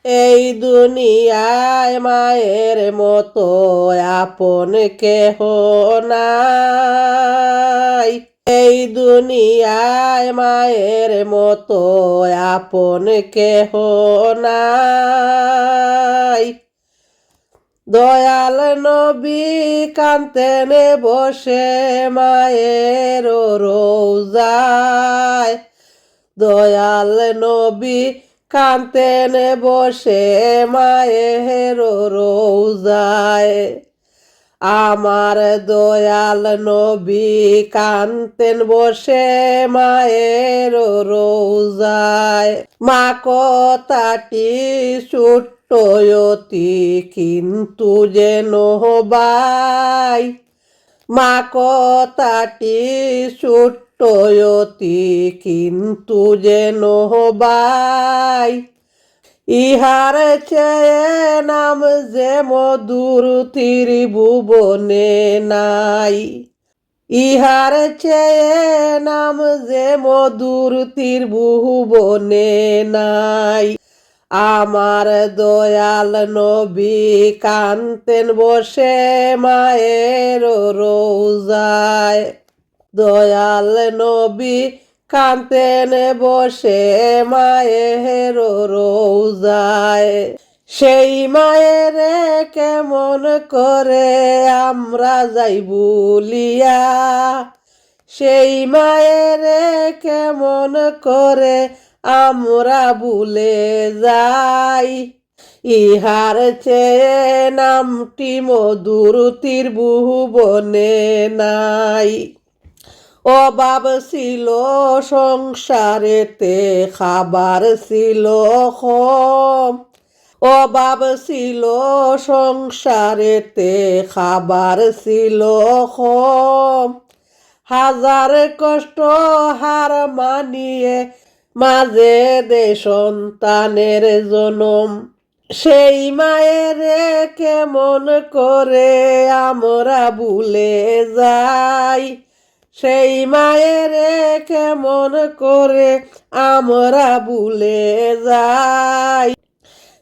এই দুনিয়ায় মায়ের মতো আপন কেহ নাই। এই দুনিয়ায় মায়ের মতো আপন কেহ নাই। দয়াল নবী কান্তেন বসে মায়ের রোজায়। দয়াল নবী কান্তেন বসে মায়ের রোজায়। আমার দয়াল নবী কান্তেন বসে মায়ের রোজায়। মা কথাটি ছোট্ট অতি কিন্তু যেন বাই। মা কথাটি ছোট্ট অতি কিন্তু যেন বাই। ইহার চেয়ে নাম যে মধুর ত্রিভুবনে নাই। ইহার চেয়ে নাম যে মধুর ত্রিভুবনে নাই। আমার দয়াল নবী কান্তেন বসে মায়ের রোজায়। দয়াল নবী কান্তেন বসে মায়ের রোজায়। সেই মায়ের কেমন করে আমরা যাই ভুলিয়া। সেই মায়ের কেমন করে আমরা ভুলে যাই। ইহার চেয়ে নামটি মধুর ত্রিভুবনে নাই। অভাব ছিল সংসারেতে খাবার ছিল কম। অভাব ছিল সংসারেতে খাবার ছিল কম। হাজার কষ্ট হার মানিয়ে মাঝে দে সন্তানের জনম। সেই মায়ের কেমন করে আমরা ভুলে যাই। সেই মায়ের কেমন করে আমরা ভুলে যাই।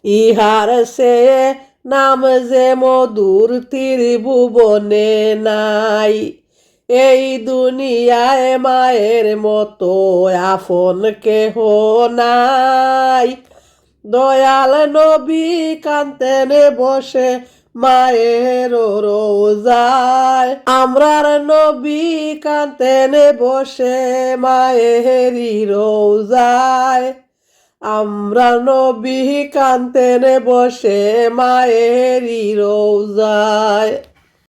ইহার সে নাম যে মধুর ত্রিভুবনে নাই। এই দুনিয়ায় মায়ের মতো আপন কেহ নাই। দয়াল নবী কান্তেন বসে মায়ের রোজায়। আমরার নবী কান্তেন বসে মায়েরি রোজায়। আমরা নবী কান্তেন বসে মায়েরি রোজায়।